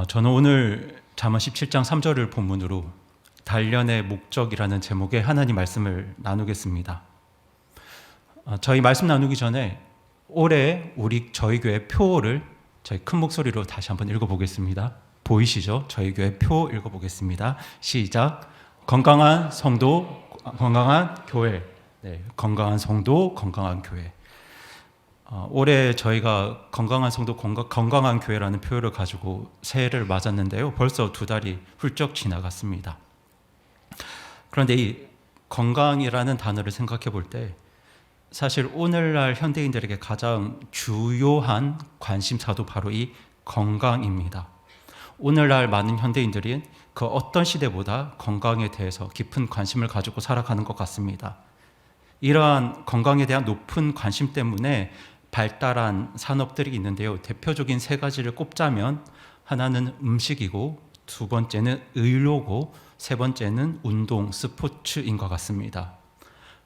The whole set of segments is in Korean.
저는 오늘 잠언 17장 3절을 본문으로 단련의 목적이라는 제목의 하나님 말씀을 나누겠습니다. 저희 말씀 나누기 전에 올해 저희 교회 표를 저희 큰 목소리로 다시 한번 읽어보겠습니다. 보이시죠? 저희 교회 표 읽어보겠습니다. 시작. 건강한 성도, 건강한 교회. 네, 건강한 성도, 건강한 교회. 올해 저희가 건강한 성도, 건강한 교회라는 표를 가지고 새해를 맞았는데요. 벌써 2달이 훌쩍 지나갔습니다. 그런데 이 건강이라는 단어를 생각해 볼 때 사실 오늘날 현대인들에게 가장 주요한 관심사도 바로 이 건강입니다. 오늘날 많은 현대인들이 그 어떤 시대보다 건강에 대해서 깊은 관심을 가지고 살아가는 것 같습니다. 이러한 건강에 대한 높은 관심 때문에 발달한 산업들이 있는데요. 대표적인 3가지를 꼽자면 하나는 음식이고, 2번째는 의료고, 3번째는 운동, 스포츠인 것 같습니다.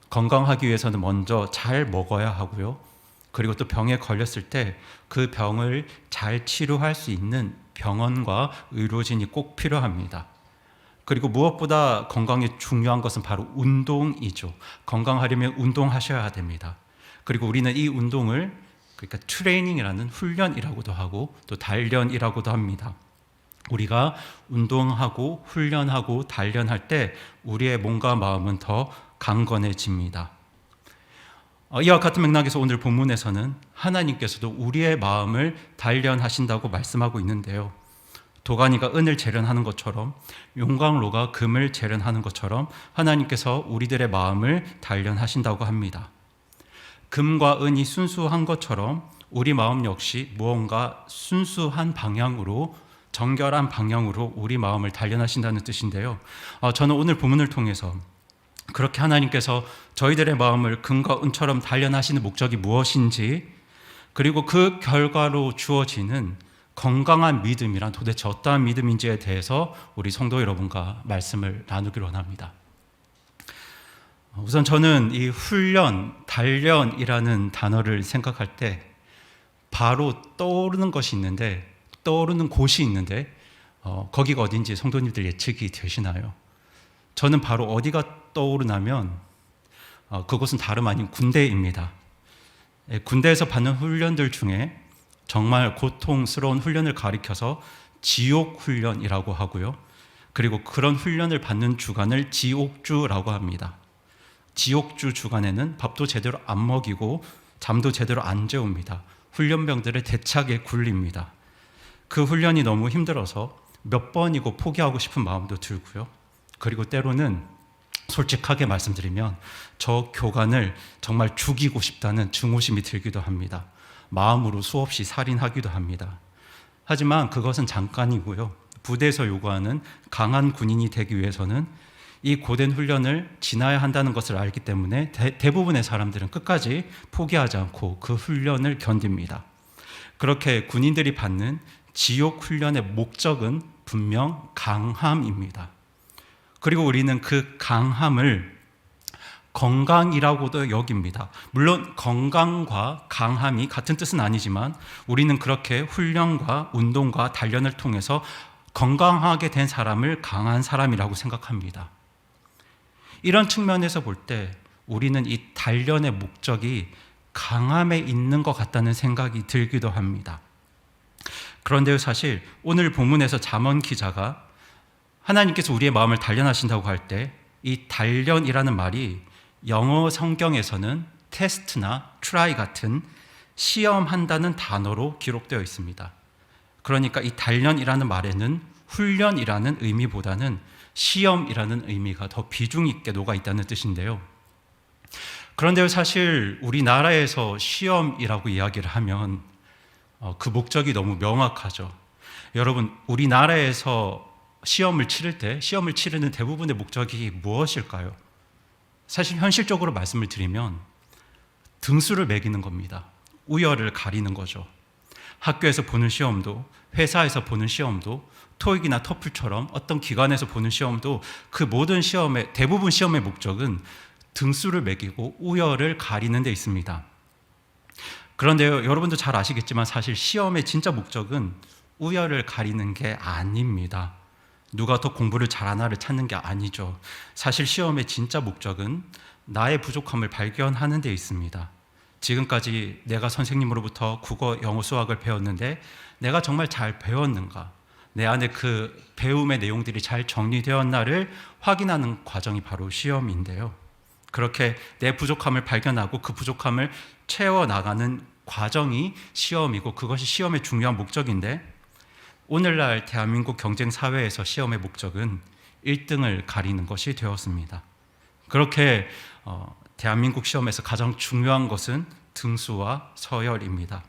건강하기 위해서는 먼저 잘 먹어야 하고요. 그리고 또 병에 걸렸을 때 그 병을 잘 치료할 수 있는 병원과 의료진이 꼭 필요합니다. 그리고 무엇보다 건강에 중요한 것은 바로 운동이죠. 건강하려면 운동하셔야 됩니다. 그리고 우리는 이 운동을 그러니까 트레이닝이라는 훈련이라고도 하고 또 단련이라고도 합니다. 우리가 운동하고 훈련하고 단련할 때 우리의 몸과 마음은 더 강건해집니다. 이와 같은 맥락에서 오늘 본문에서는 하나님께서도 우리의 마음을 단련하신다고 말씀하고 있는데요. 도가니가 은을 재련하는 것처럼 용광로가 금을 재련하는 것처럼 하나님께서 우리들의 마음을 단련하신다고 합니다. 금과 은이 순수한 것처럼 우리 마음 역시 무언가 순수한 방향으로 정결한 방향으로 우리 마음을 단련하신다는 뜻인데요. 저는 오늘 본문을 통해서 그렇게 하나님께서 저희들의 마음을 금과 은처럼 단련하시는 목적이 무엇인지, 그리고 그 결과로 주어지는 건강한 믿음이란 도대체 어떠한 믿음인지에 대해서 우리 성도 여러분과 말씀을 나누기로 원합니다. 우선 저는 이 훈련, 단련이라는 단어를 생각할 때 바로 떠오르는 곳이 있는데 거기가 어딘지 성도님들 예측이 되시나요? 저는 바로 어디가 떠오르냐면 그곳은 다름 아닌 군대입니다. 군대에서 받는 훈련들 중에 정말 고통스러운 훈련을 가리켜서 지옥 훈련이라고 하고요. 그리고 그런 훈련을 받는 주간을 지옥주라고 합니다. 지옥주 주간에는 밥도 제대로 안 먹이고 잠도 제대로 안 재웁니다. 훈련병들을 대차게 굴립니다. 그 훈련이 너무 힘들어서 몇 번이고 포기하고 싶은 마음도 들고요. 그리고 때로는 솔직하게 말씀드리면 저 교관을 정말 죽이고 싶다는 증오심이 들기도 합니다. 마음으로 수없이 살인하기도 합니다. 하지만 그것은 잠깐이고요. 부대에서 요구하는 강한 군인이 되기 위해서는 이 고된 훈련을 지나야 한다는 것을 알기 때문에 대부분의 사람들은 끝까지 포기하지 않고 그 훈련을 견딥니다. 그렇게 군인들이 받는 지옥 훈련의 목적은 분명 강함입니다. 그리고 우리는 그 강함을 건강이라고도 여깁니다. 물론 건강과 강함이 같은 뜻은 아니지만 우리는 그렇게 훈련과 운동과 단련을 통해서 건강하게 된 사람을 강한 사람이라고 생각합니다. 이런 측면에서 볼 때 우리는 이 단련의 목적이 강함에 있는 것 같다는 생각이 들기도 합니다. 그런데 사실 오늘 본문에서 잠언 기자가 하나님께서 우리의 마음을 단련하신다고 할 때 이 단련이라는 말이 영어 성경에서는 테스트나 트라이 같은 시험한다는 단어로 기록되어 있습니다. 그러니까 이 단련이라는 말에는 훈련이라는 의미보다는 시험이라는 의미가 더 비중 있게 녹아 있다는 뜻인데요. 그런데 사실 우리나라에서 시험이라고 이야기를 하면 그 목적이 너무 명확하죠. 여러분, 우리나라에서 시험을 치르는 대부분의 목적이 무엇일까요? 사실 현실적으로 말씀을 드리면 등수를 매기는 겁니다. 우열을 가리는 거죠. 학교에서 보는 시험도, 회사에서 보는 시험도, 토익이나 터플처럼 어떤 기관에서 보는 시험도 그 모든 대부분 시험의 목적은 등수를 매기고 우열을 가리는 데 있습니다. 그런데요, 여러분도 잘 아시겠지만 사실 시험의 진짜 목적은 우열을 가리는 게 아닙니다. 누가 더 공부를 잘하나를 찾는 게 아니죠. 사실 시험의 진짜 목적은 나의 부족함을 발견하는 데 있습니다. 지금까지 내가 선생님으로부터 국어, 영어, 수학을 배웠는데 내가 정말 잘 배웠는가? 내 안에 그 배움의 내용들이 잘 정리되었나를 확인하는 과정이 바로 시험인데요. 그렇게 내 부족함을 발견하고 그 부족함을 채워나가는 과정이 시험이고 그것이 시험의 중요한 목적인데, 오늘날 대한민국 경쟁 사회에서 시험의 목적은 1등을 가리는 것이 되었습니다. 그렇게 대한민국 시험에서 가장 중요한 것은 등수와 서열입니다.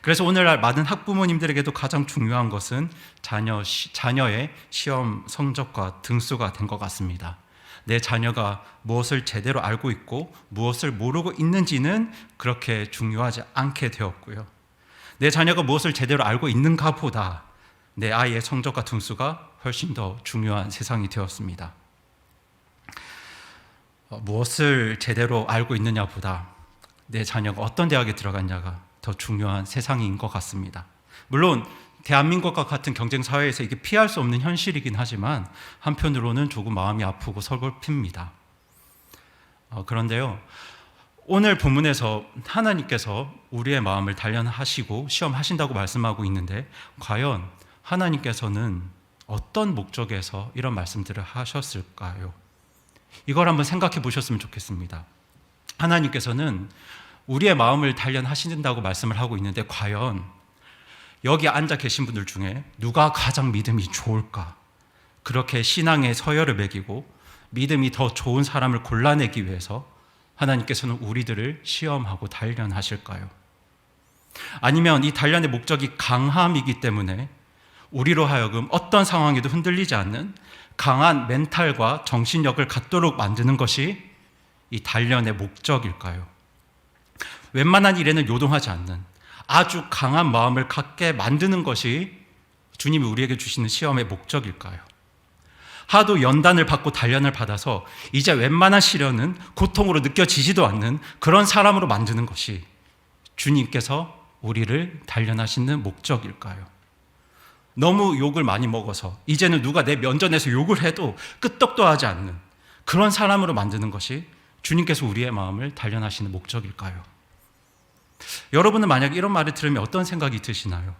그래서 오늘날 많은 학부모님들에게도 가장 중요한 것은 자녀의 시험 성적과 등수가 된 것 같습니다. 내 자녀가 무엇을 제대로 알고 있고 무엇을 모르고 있는지는 그렇게 중요하지 않게 되었고요. 내 자녀가 무엇을 제대로 알고 있는가 보다 내 아이의 성적과 등수가 훨씬 더 중요한 세상이 되었습니다. 무엇을 제대로 알고 있느냐보다 내 자녀가 어떤 대학에 들어갔냐가 더 중요한 세상인 것 같습니다. 물론 대한민국과 같은 경쟁 사회에서 이게 피할 수 없는 현실이긴 하지만 한편으로는 조금 마음이 아프고 서글픕니다. 그런데요, 오늘 본문에서 하나님께서 우리의 마음을 단련하시고 시험하신다고 말씀하고 있는데, 과연 하나님께서는 어떤 목적에서 이런 말씀들을 하셨을까요? 이걸 한번 생각해 보셨으면 좋겠습니다. 하나님께서는 우리의 마음을 단련하신다고 말씀을 하고 있는데, 과연 여기 앉아 계신 분들 중에 누가 가장 믿음이 좋을까? 그렇게 신앙의 서열을 매기고 믿음이 더 좋은 사람을 골라내기 위해서 하나님께서는 우리들을 시험하고 단련하실까요? 아니면 이 단련의 목적이 강함이기 때문에 우리로 하여금 어떤 상황에도 흔들리지 않는 강한 멘탈과 정신력을 갖도록 만드는 것이 이 단련의 목적일까요? 웬만한 일에는 요동하지 않는 아주 강한 마음을 갖게 만드는 것이 주님이 우리에게 주시는 시험의 목적일까요? 하도 연단을 받고 단련을 받아서 이제 웬만한 시련은 고통으로 느껴지지도 않는 그런 사람으로 만드는 것이 주님께서 우리를 단련하시는 목적일까요? 너무 욕을 많이 먹어서 이제는 누가 내 면전에서 욕을 해도 끄떡도 하지 않는 그런 사람으로 만드는 것이 주님께서 우리의 마음을 단련하시는 목적일까요? 여러분은 만약 이런 말을 들으면 어떤 생각이 드시나요?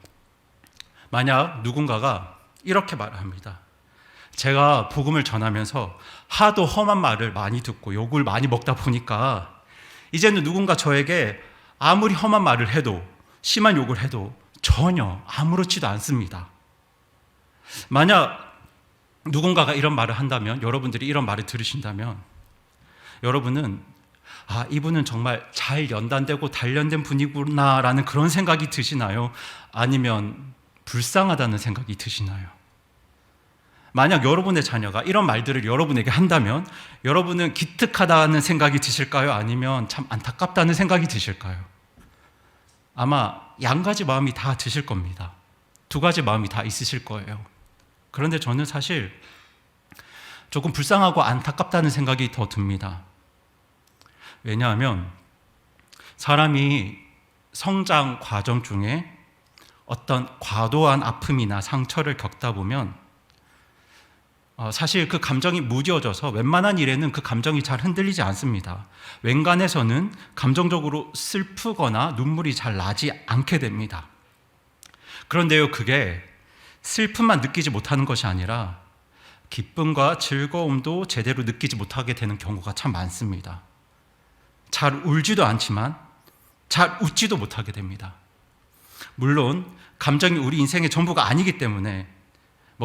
만약 누군가가 이렇게 말합니다. 제가 복음을 전하면서 하도 험한 말을 많이 듣고 욕을 많이 먹다 보니까 이제는 누군가 저에게 아무리 험한 말을 해도, 심한 욕을 해도 전혀 아무렇지도 않습니다. 만약 누군가가 이런 말을 한다면, 여러분들이 이런 말을 들으신다면 여러분은 이분은 정말 잘 연단되고 단련된 분이구나라는 그런 생각이 드시나요? 아니면 불쌍하다는 생각이 드시나요? 만약 여러분의 자녀가 이런 말들을 여러분에게 한다면 여러분은 기특하다는 생각이 드실까요? 아니면 참 안타깝다는 생각이 드실까요? 아마 양가지 마음이 다 드실 겁니다. 두 가지 마음이 다 있으실 거예요. 그런데 저는 사실 조금 불쌍하고 안타깝다는 생각이 더 듭니다. 왜냐하면 사람이 성장 과정 중에 어떤 과도한 아픔이나 상처를 겪다 보면 사실 그 감정이 무뎌져서 웬만한 일에는 그 감정이 잘 흔들리지 않습니다. 웬간에서는 감정적으로 슬프거나 눈물이 잘 나지 않게 됩니다. 그런데요, 그게 슬픔만 느끼지 못하는 것이 아니라 기쁨과 즐거움도 제대로 느끼지 못하게 되는 경우가 참 많습니다. 잘 울지도 않지만 잘 웃지도 못하게 됩니다. 물론 감정이 우리 인생의 전부가 아니기 때문에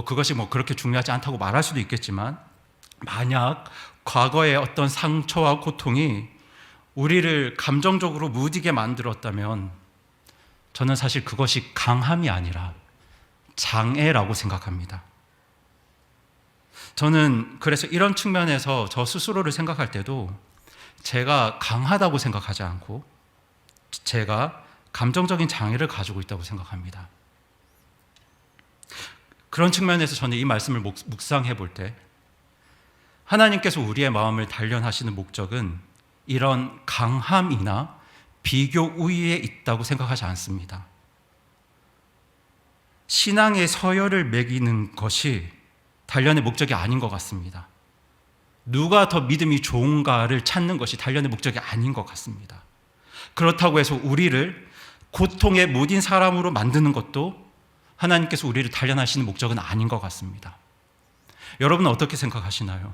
그것이 그렇게 중요하지 않다고 말할 수도 있겠지만, 만약 과거의 어떤 상처와 고통이 우리를 감정적으로 무디게 만들었다면 저는 사실 그것이 강함이 아니라 장애라고 생각합니다. 저는 그래서 이런 측면에서 저 스스로를 생각할 때도 제가 강하다고 생각하지 않고 제가 감정적인 장애를 가지고 있다고 생각합니다. 그런 측면에서 저는 이 말씀을 묵상해 볼 때 하나님께서 우리의 마음을 단련하시는 목적은 이런 강함이나 비교 우위에 있다고 생각하지 않습니다. 신앙의 서열을 매기는 것이 단련의 목적이 아닌 것 같습니다. 누가 더 믿음이 좋은가를 찾는 것이 단련의 목적이 아닌 것 같습니다. 그렇다고 해서 우리를 고통에 무딘 사람으로 만드는 것도 하나님께서 우리를 단련하시는 목적은 아닌 것 같습니다. 여러분은 어떻게 생각하시나요?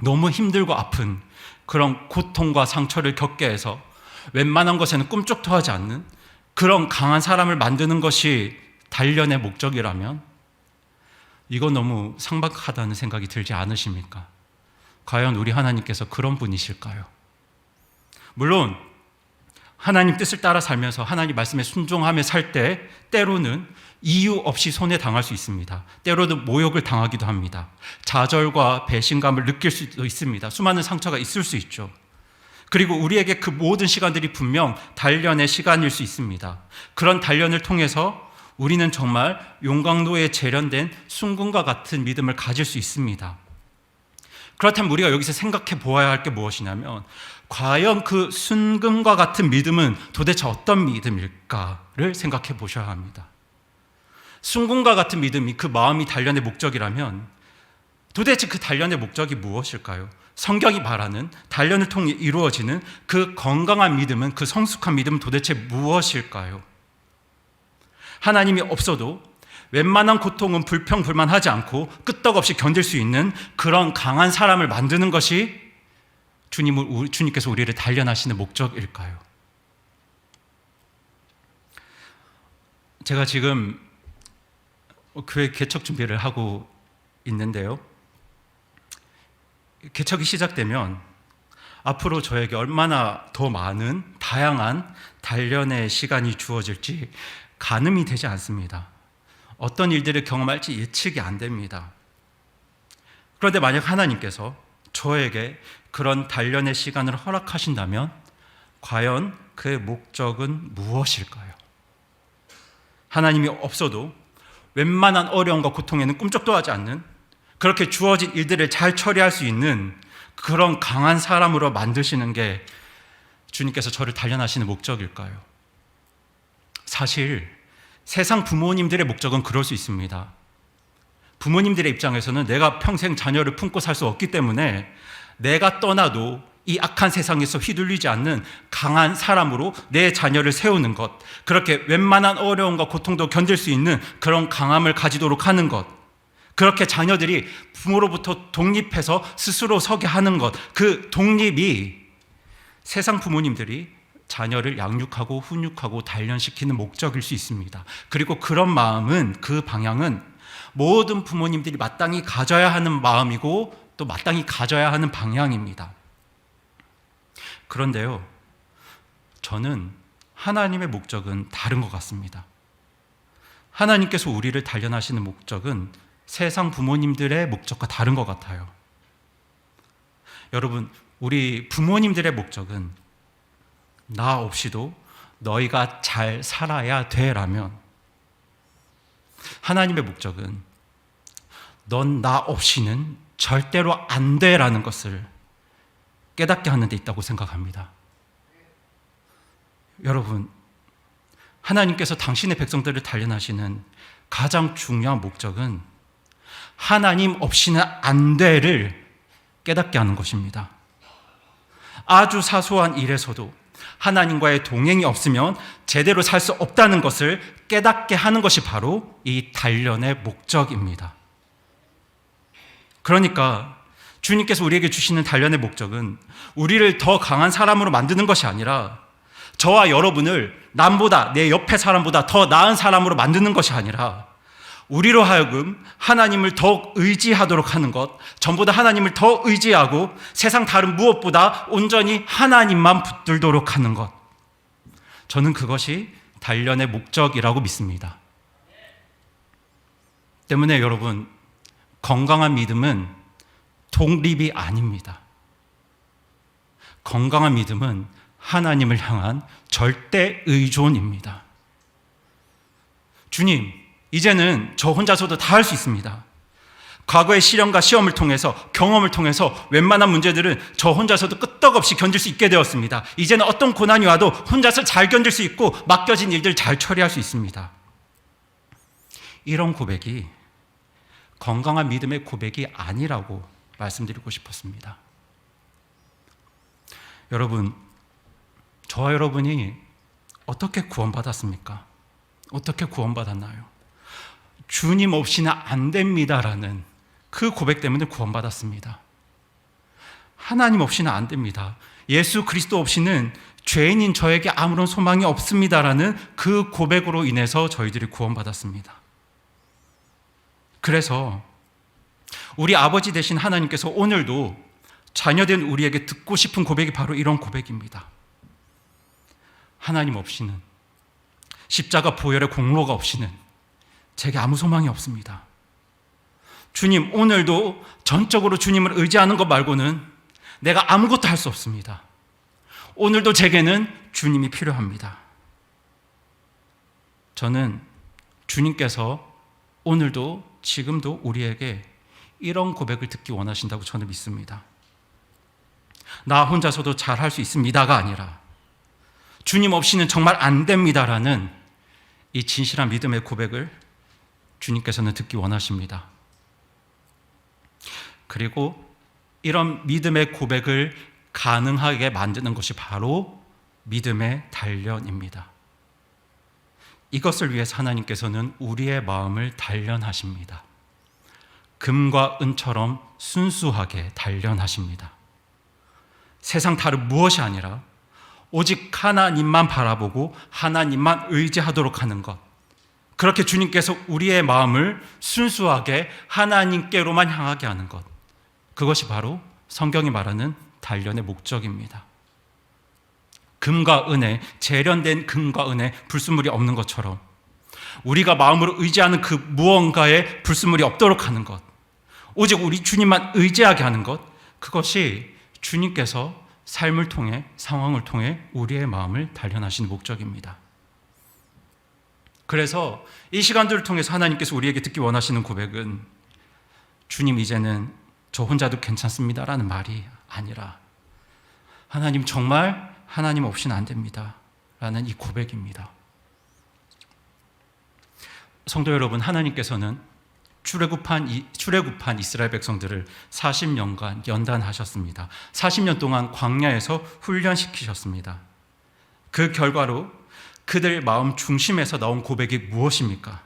너무 힘들고 아픈 그런 고통과 상처를 겪게 해서 웬만한 것에는 꿈쩍도 하지 않는 그런 강한 사람을 만드는 것이 단련의 목적이라면 이건 너무 상박하다는 생각이 들지 않으십니까? 과연 우리 하나님께서 그런 분이실까요? 물론 하나님 뜻을 따라 살면서 하나님 말씀에 순종하며 살 때 때로는 이유 없이 손해 당할 수 있습니다. 때로는 모욕을 당하기도 합니다. 좌절과 배신감을 느낄 수도 있습니다. 수많은 상처가 있을 수 있죠. 그리고 우리에게 그 모든 시간들이 분명 단련의 시간일 수 있습니다. 그런 단련을 통해서 우리는 정말 용광로에 재련된 순금과 같은 믿음을 가질 수 있습니다. 그렇다면 우리가 여기서 생각해 보아야 할 게 무엇이냐면 과연 그 순금과 같은 믿음은 도대체 어떤 믿음일까를 생각해 보셔야 합니다. 순금과 같은 믿음이 그 마음이 단련의 목적이라면 도대체 그 단련의 목적이 무엇일까요? 성경이 말하는 단련을 통해 이루어지는 그 건강한 믿음은, 그 성숙한 믿음은 도대체 무엇일까요? 하나님이 없어도 웬만한 고통은 불평불만하지 않고 끄떡없이 견딜 수 있는 그런 강한 사람을 만드는 것이 주님께서 우리를 단련하시는 목적일까요? 제가 지금 교회 개척 준비를 하고 있는데요. 개척이 시작되면 앞으로 저에게 얼마나 더 많은 다양한 단련의 시간이 주어질지 가늠이 되지 않습니다. 어떤 일들을 경험할지 예측이 안 됩니다. 그런데 만약 하나님께서 저에게 그런 단련의 시간을 허락하신다면 과연 그의 목적은 무엇일까요? 하나님이 없어도 웬만한 어려움과 고통에는 꿈쩍도 하지 않는, 그렇게 주어진 일들을 잘 처리할 수 있는 그런 강한 사람으로 만드시는 게 주님께서 저를 단련하시는 목적일까요? 사실 세상 부모님들의 목적은 그럴 수 있습니다. 부모님들의 입장에서는 내가 평생 자녀를 품고 살 수 없기 때문에 내가 떠나도 이 악한 세상에서 휘둘리지 않는 강한 사람으로 내 자녀를 세우는 것, 그렇게 웬만한 어려움과 고통도 견딜 수 있는 그런 강함을 가지도록 하는 것, 그렇게 자녀들이 부모로부터 독립해서 스스로 서게 하는 것, 그 독립이 세상 부모님들이 자녀를 양육하고 훈육하고 단련시키는 목적일 수 있습니다. 그리고 그런 마음은, 그 방향은 모든 부모님들이 마땅히 가져야 하는 마음이고 또 마땅히 가져야 하는 방향입니다. 그런데요, 저는 하나님의 목적은 다른 것 같습니다. 하나님께서 우리를 단련하시는 목적은 세상 부모님들의 목적과 다른 것 같아요. 여러분, 우리 부모님들의 목적은 나 없이도 너희가 잘 살아야 돼라면, 하나님의 목적은 넌 나 없이는 절대로 안 돼라는 것을 깨닫게 하는 데 있다고 생각합니다. 여러분, 하나님께서 당신의 백성들을 단련하시는 가장 중요한 목적은 하나님 없이는 안 돼를 깨닫게 하는 것입니다. 아주 사소한 일에서도 하나님과의 동행이 없으면 제대로 살 수 없다는 것을 깨닫게 하는 것이 바로 이 단련의 목적입니다. 그러니까 주님께서 우리에게 주시는 단련의 목적은 우리를 더 강한 사람으로 만드는 것이 아니라 저와 여러분을 남보다, 내 옆에 사람보다 더 나은 사람으로 만드는 것이 아니라 우리로 하여금 하나님을 더욱 의지하도록 하는 것, 전보다 하나님을 더 의지하고 세상 다른 무엇보다 온전히 하나님만 붙들도록 하는 것, 저는 그것이 단련의 목적이라고 믿습니다. 때문에 여러분, 건강한 믿음은 독립이 아닙니다. 건강한 믿음은 하나님을 향한 절대 의존입니다. 주님, 이제는 저 혼자서도 다 할 수 있습니다. 과거의 시련과 시험을 통해서, 경험을 통해서 웬만한 문제들은 저 혼자서도 끄떡없이 견딜 수 있게 되었습니다. 이제는 어떤 고난이 와도 혼자서 잘 견딜 수 있고 맡겨진 일들 잘 처리할 수 있습니다. 이런 고백이 건강한 믿음의 고백이 아니라고 말씀드리고 싶었습니다. 여러분, 저와 여러분이 어떻게 구원받았습니까? 어떻게 구원받았나요? 주님 없이는 안 됩니다라는 그 고백 때문에 구원받았습니다. 하나님 없이는 안 됩니다. 예수 그리스도 없이는 죄인인 저에게 아무런 소망이 없습니다라는 그 고백으로 인해서 저희들이 구원받았습니다. 그래서 우리 아버지 되신 하나님께서 오늘도 자녀된 우리에게 듣고 싶은 고백이 바로 이런 고백입니다. 하나님 없이는, 십자가 보혈의 공로가 없이는 제게 아무 소망이 없습니다. 주님, 오늘도 전적으로 주님을 의지하는 것 말고는 내가 아무것도 할 수 없습니다. 오늘도 제게는 주님이 필요합니다. 저는 주님께서 오늘도 지금도 우리에게 이런 고백을 듣기 원하신다고 저는 믿습니다. 나 혼자서도 잘할 수 있습니다가 아니라 주님 없이는 정말 안 됩니다라는 이 진실한 믿음의 고백을 주님께서는 듣기 원하십니다. 그리고 이런 믿음의 고백을 가능하게 만드는 것이 바로 믿음의 단련입니다. 이것을 위해서 하나님께서는 우리의 마음을 단련하십니다. 금과 은처럼 순수하게 단련하십니다. 세상 다른 무엇이 아니라 오직 하나님만 바라보고 하나님만 의지하도록 하는 것, 그렇게 주님께서 우리의 마음을 순수하게 하나님께로만 향하게 하는 것, 그것이 바로 성경이 말하는 단련의 목적입니다. 금과 은에, 재련된 금과 은에 불순물이 없는 것처럼 우리가 마음으로 의지하는 그 무언가에 불순물이 없도록 하는 것, 오직 우리 주님만 의지하게 하는 것, 그것이 주님께서 삶을 통해, 상황을 통해 우리의 마음을 단련하시는 목적입니다. 그래서 이 시간들을 통해서 하나님께서 우리에게 듣기 원하시는 고백은 주님, 이제는 저 혼자도 괜찮습니다라는 말이 아니라 하나님, 정말 하나님 없이는 안 됩니다 라는 이 고백입니다. 성도 여러분, 하나님께서는 출애굽한 이스라엘 백성들을 40년간 연단하셨습니다. 40년 동안 광야에서 훈련시키셨습니다. 그 결과로 그들 마음 중심에서 나온 고백이 무엇입니까?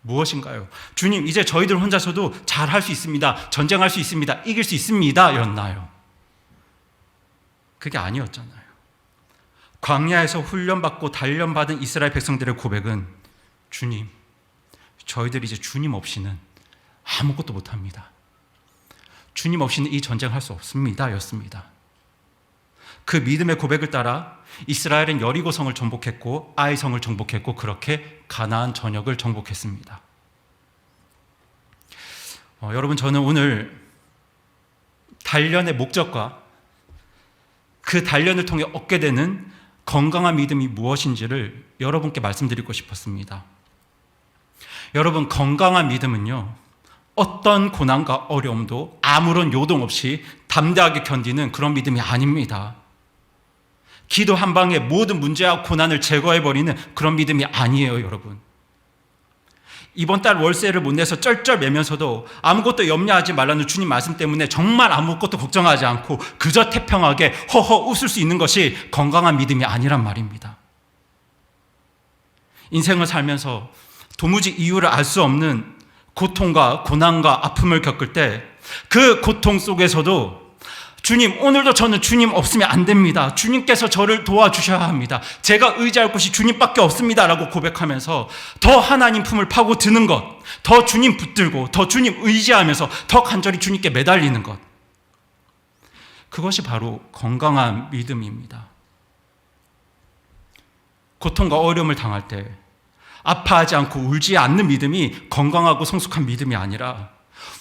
무엇인가요? 주님, 이제 저희들 혼자서도 잘할 수 있습니다. 전쟁할 수 있습니다. 이길 수 있습니다. 였나요? 그게 아니었잖아요. 광야에서 훈련받고 단련받은 이스라엘 백성들의 고백은 주님, 저희들이 이제 주님 없이는 아무것도 못합니다. 주님 없이는 이 전쟁할 수 없습니다. 였습니다. 그 믿음의 고백을 따라 이스라엘은 여리고성을 정복했고 아이성을 정복했고 그렇게 가나안 전역을 정복했습니다. 여러분, 저는 오늘 단련의 목적과 그 단련을 통해 얻게 되는 건강한 믿음이 무엇인지를 여러분께 말씀드리고 싶었습니다. 여러분, 건강한 믿음은요, 어떤 고난과 어려움도 아무런 요동 없이 담대하게 견디는 그런 믿음이 아닙니다. 기도 한 방에 모든 문제와 고난을 제거해버리는 그런 믿음이 아니에요, 여러분. 이번 달 월세를 못 내서 쩔쩔매면서도 아무것도 염려하지 말라는 주님 말씀 때문에 정말 아무것도 걱정하지 않고 그저 태평하게 허허 웃을 수 있는 것이 건강한 믿음이 아니란 말입니다. 인생을 살면서 도무지 이유를 알 수 없는 고통과 고난과 아픔을 겪을 때 그 고통 속에서도 주님, 오늘도 저는 주님 없으면 안 됩니다. 주님께서 저를 도와주셔야 합니다. 제가 의지할 곳이 주님밖에 없습니다 라고 고백하면서 더 하나님 품을 파고드는 것, 더 주님 붙들고 더 주님 의지하면서 더 간절히 주님께 매달리는 것, 그것이 바로 건강한 믿음입니다. 고통과 어려움을 당할 때 아파하지 않고 울지 않는 믿음이 건강하고 성숙한 믿음이 아니라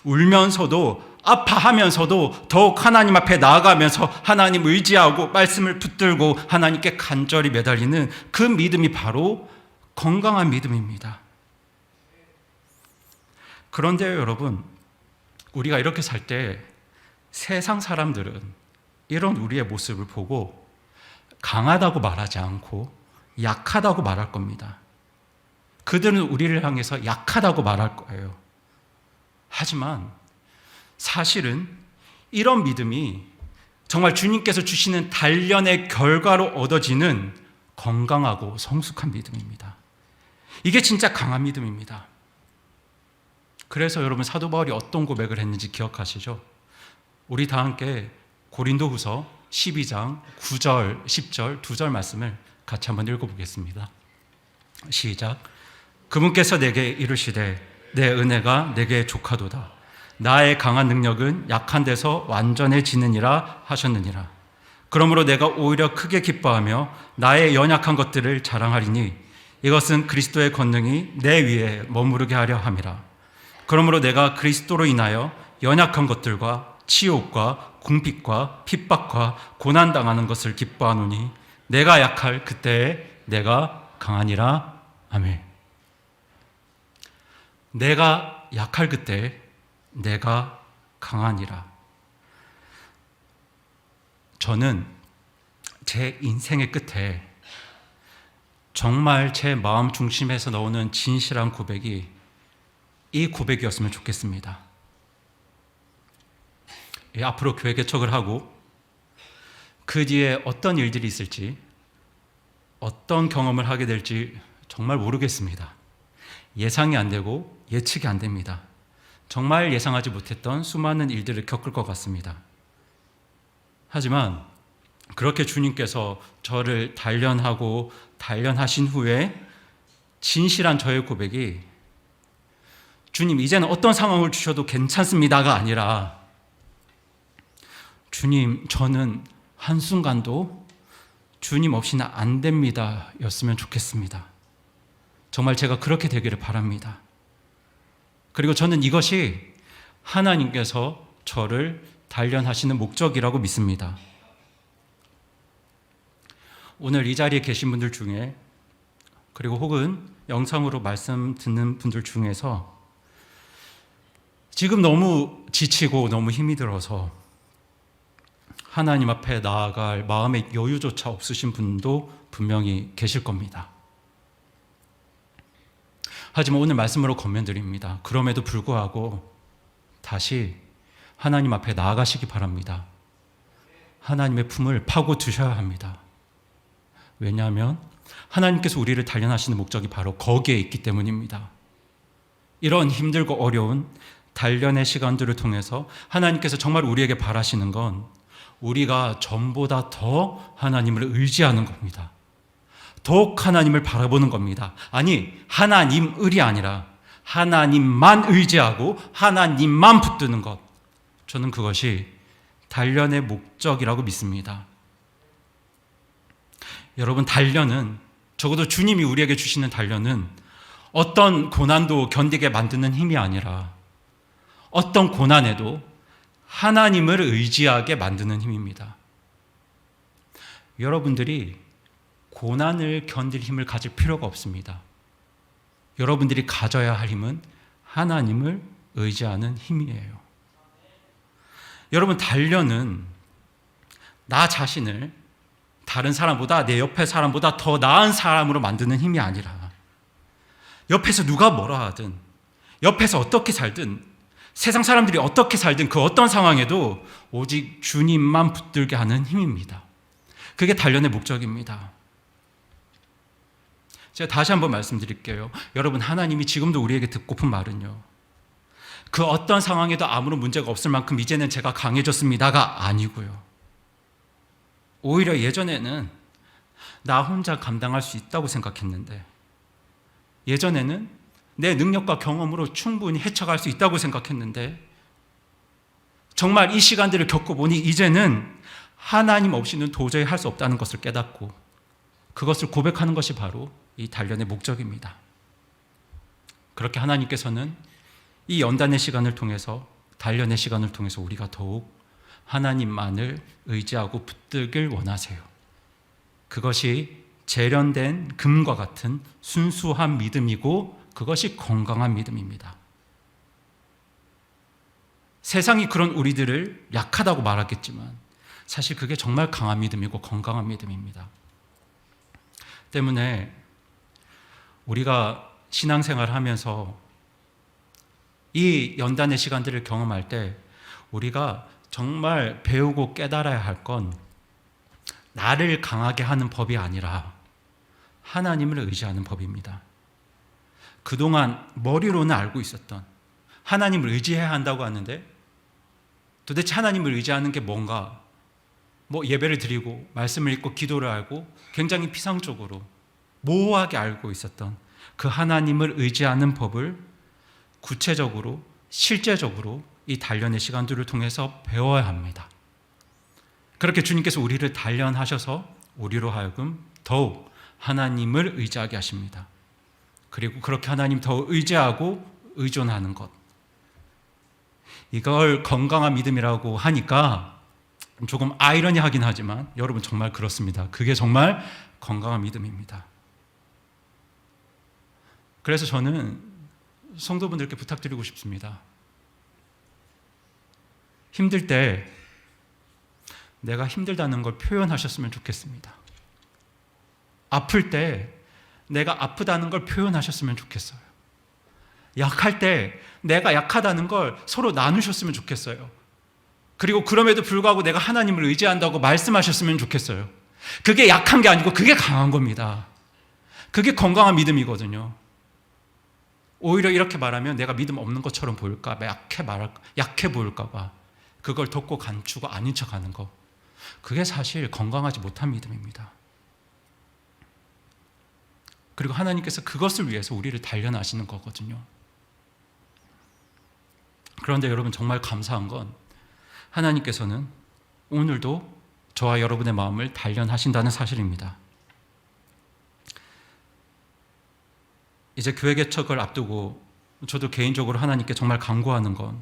울면서도 아파하면서도 더욱 하나님 앞에 나아가면서 하나님 의지하고 말씀을 붙들고 하나님께 간절히 매달리는 그 믿음이 바로 건강한 믿음입니다. 그런데요, 여러분, 우리가 이렇게 살 때 세상 사람들은 이런 우리의 모습을 보고 강하다고 말하지 않고 약하다고 말할 겁니다. 그들은 우리를 향해서 약하다고 말할 거예요. 하지만 사실은 이런 믿음이 정말 주님께서 주시는 단련의 결과로 얻어지는 건강하고 성숙한 믿음입니다. 이게 진짜 강한 믿음입니다. 그래서 여러분 사도 바울이 어떤 고백을 했는지 기억하시죠? 우리 다 함께 고린도후서 12장 9절, 10절 두 절 말씀을 같이 한번 읽어보겠습니다. 시작. 그분께서 내게 이르시되 내 은혜가 내게 족하도다. 나의 강한 능력은 약한 데서 완전해지느니라 하셨느니라. 그러므로 내가 오히려 크게 기뻐하며 나의 연약한 것들을 자랑하리니 이것은 그리스도의 권능이 내 위에 머무르게 하려 함이라. 그러므로 내가 그리스도로 인하여 연약한 것들과 치욕과 궁핍과 핍박과 고난당하는 것을 기뻐하노니 내가 약할 그때에 내가 강하니라. 아멘. 내가 약할 그때에 내가 강하니라. 저는 제 인생의 끝에 정말 제 마음 중심에서 나오는 진실한 고백이 이 고백이었으면 좋겠습니다. 앞으로 교회 개척을 하고 그 뒤에 어떤 일들이 있을지, 어떤 경험을 하게 될지 정말 모르겠습니다. 예상이 안 되고 예측이 안 됩니다. 정말 예상하지 못했던 수많은 일들을 겪을 것 같습니다. 하지만 그렇게 주님께서 저를 단련하고 단련하신 후에 진실한 저의 고백이 주님 이제는 어떤 상황을 주셔도 괜찮습니다가 아니라 주님 저는 한순간도 주님 없이는 안 됩니다 였으면 좋겠습니다. 정말 제가 그렇게 되기를 바랍니다. 그리고 저는 이것이 하나님께서 저를 단련하시는 목적이라고 믿습니다. 오늘 이 자리에 계신 분들 중에 그리고 혹은 영상으로 말씀 듣는 분들 중에서 지금 너무 지치고 너무 힘이 들어서 하나님 앞에 나아갈 마음의 여유조차 없으신 분도 분명히 계실 겁니다. 하지만 오늘 말씀으로 권면드립니다. 그럼에도 불구하고 다시 하나님 앞에 나아가시기 바랍니다. 하나님의 품을 파고드셔야 합니다. 왜냐하면 하나님께서 우리를 단련하시는 목적이 바로 거기에 있기 때문입니다. 이런 힘들고 어려운 단련의 시간들을 통해서 하나님께서 정말 우리에게 바라시는 건 우리가 전보다 더 하나님을 의지하는 겁니다. 더욱 하나님을 바라보는 겁니다. 아니, 하나님을이 아니라 하나님만 의지하고 하나님만 붙드는 것. 저는 그것이 단련의 목적이라고 믿습니다. 여러분, 단련은 적어도 주님이 우리에게 주시는 단련은 어떤 고난도 견디게 만드는 힘이 아니라 어떤 고난에도 하나님을 의지하게 만드는 힘입니다. 여러분들이 고난을 견딜 힘을 가질 필요가 없습니다. 여러분들이 가져야 할 힘은 하나님을 의지하는 힘이에요. 여러분, 단련은 나 자신을 다른 사람보다 내 옆에 사람보다 더 나은 사람으로 만드는 힘이 아니라 옆에서 누가 뭐라 하든 옆에서 어떻게 살든 세상 사람들이 어떻게 살든 그 어떤 상황에도 오직 주님만 붙들게 하는 힘입니다. 그게 단련의 목적입니다. 제가 다시 한번 말씀드릴게요. 여러분, 하나님이 지금도 우리에게 듣고픈 말은요, 그 어떤 상황에도 아무런 문제가 없을 만큼 이제는 제가 강해졌습니다가 아니고요. 오히려 예전에는 나 혼자 감당할 수 있다고 생각했는데, 예전에는 내 능력과 경험으로 충분히 헤쳐갈 수 있다고 생각했는데, 정말 이 시간들을 겪어보니 이제는 하나님 없이는 도저히 할 수 없다는 것을 깨닫고 그것을 고백하는 것이 바로 이 단련의 목적입니다. 그렇게 하나님께서는 이 연단의 시간을 통해서, 단련의 시간을 통해서 우리가 더욱 하나님만을 의지하고 붙들길 원하세요. 그것이 재련된 금과 같은 순수한 믿음이고 그것이 건강한 믿음입니다. 세상이 그런 우리들을 약하다고 말하겠지만 사실 그게 정말 강한 믿음이고 건강한 믿음입니다. 때문에 우리가 신앙생활을 하면서 이 연단의 시간들을 경험할 때 우리가 정말 배우고 깨달아야 할 건 나를 강하게 하는 법이 아니라 하나님을 의지하는 법입니다. 그동안 머리로는 알고 있었던 하나님을 의지해야 한다고 하는데 도대체 하나님을 의지하는 게 뭔가, 예배를 드리고 말씀을 읽고 기도를 하고 굉장히 피상적으로 모호하게 알고 있었던 그 하나님을 의지하는 법을 구체적으로 실제적으로 이 단련의 시간들을 통해서 배워야 합니다. 그렇게 주님께서 우리를 단련하셔서 우리로 하여금 더욱 하나님을 의지하게 하십니다. 그리고 그렇게 하나님 더 의지하고 의존하는 것, 이걸 건강한 믿음이라고 하니까 조금 아이러니하긴 하지만 여러분 정말 그렇습니다. 그게 정말 건강한 믿음입니다. 그래서 저는 성도분들께 부탁드리고 싶습니다. 힘들 때 내가 힘들다는 걸 표현하셨으면 좋겠습니다. 아플 때 내가 아프다는 걸 표현하셨으면 좋겠어요. 약할 때 내가 약하다는 걸 서로 나누셨으면 좋겠어요. 그리고 그럼에도 불구하고 내가 하나님을 의지한다고 말씀하셨으면 좋겠어요. 그게 약한 게 아니고 그게 강한 겁니다. 그게 건강한 믿음이거든요. 오히려 이렇게 말하면 내가 믿음 없는 것처럼 보일까 봐, 약해 보일까 봐 그걸 덮고 감추고 아닌 척하는 거, 그게 사실 건강하지 못한 믿음입니다. 그리고 하나님께서 그것을 위해서 우리를 단련하시는 거거든요. 그런데 여러분 정말 감사한 건 하나님께서는 오늘도 저와 여러분의 마음을 단련하신다는 사실입니다. 이제 교회 개척을 앞두고 저도 개인적으로 하나님께 정말 간구하는 건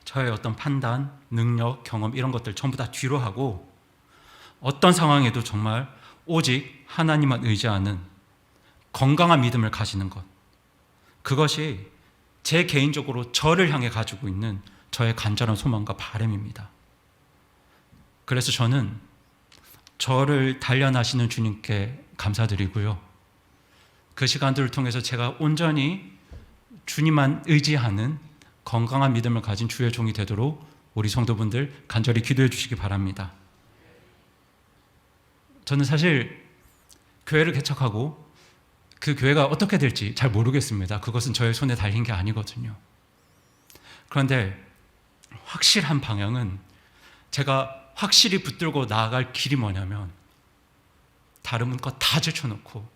저의 어떤 판단, 능력, 경험 이런 것들 전부 다 뒤로 하고 어떤 상황에도 정말 오직 하나님만 의지하는 건강한 믿음을 가지는 것, 그것이 제 개인적으로 저를 향해 가지고 있는 저의 간절한 소망과 바람입니다. 그래서 저는 저를 단련하시는 주님께 감사드리고요. 그 시간들을 통해서 제가 온전히 주님만 의지하는 건강한 믿음을 가진 주의 종이 되도록 우리 성도분들 간절히 기도해 주시기 바랍니다. 저는 사실 교회를 개척하고 그 교회가 어떻게 될지 잘 모르겠습니다. 그것은 저의 손에 달린 게 아니거든요. 그런데 확실한 방향은, 제가 확실히 붙들고 나아갈 길이 뭐냐면 다른 것 다 제쳐놓고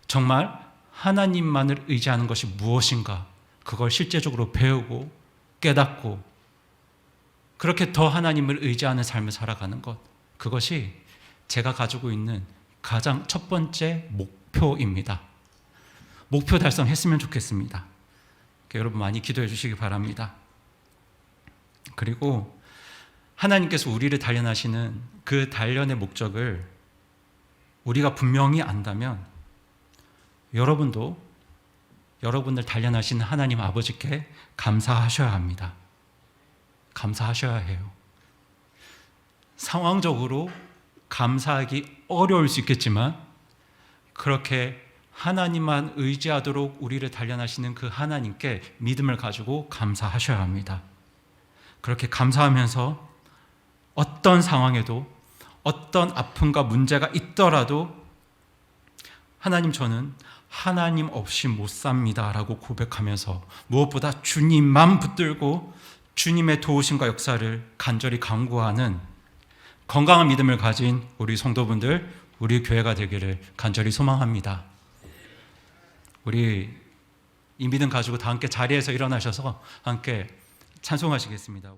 정말 하나님만을 의지하는 것이 무엇인가, 그걸 실제적으로 배우고 깨닫고 그렇게 더 하나님을 의지하는 삶을 살아가는 것, 그것이 제가 가지고 있는 가장 첫 번째 목표입니다. 목표 달성했으면 좋겠습니다. 여러분 많이 기도해 주시기 바랍니다. 그리고 하나님께서 우리를 단련하시는 그 단련의 목적을 우리가 분명히 안다면 여러분도 여러분을 단련하시는 하나님 아버지께 감사하셔야 합니다. 감사하셔야 해요. 상황적으로 감사하기 어려울 수 있겠지만 그렇게 하나님만 의지하도록 우리를 단련하시는 그 하나님께 믿음을 가지고 감사하셔야 합니다. 그렇게 감사하면서 어떤 상황에도 어떤 아픔과 문제가 있더라도 하나님, 저는 하나님 없이 못 삽니다 라고 고백하면서 무엇보다 주님만 붙들고 주님의 도우심과 역사를 간절히 간구하는 건강한 믿음을 가진 우리 성도분들, 우리 교회가 되기를 간절히 소망합니다. 우리 이 믿음 가지고 다 함께 자리에서 일어나셔서 함께 찬송하시겠습니다.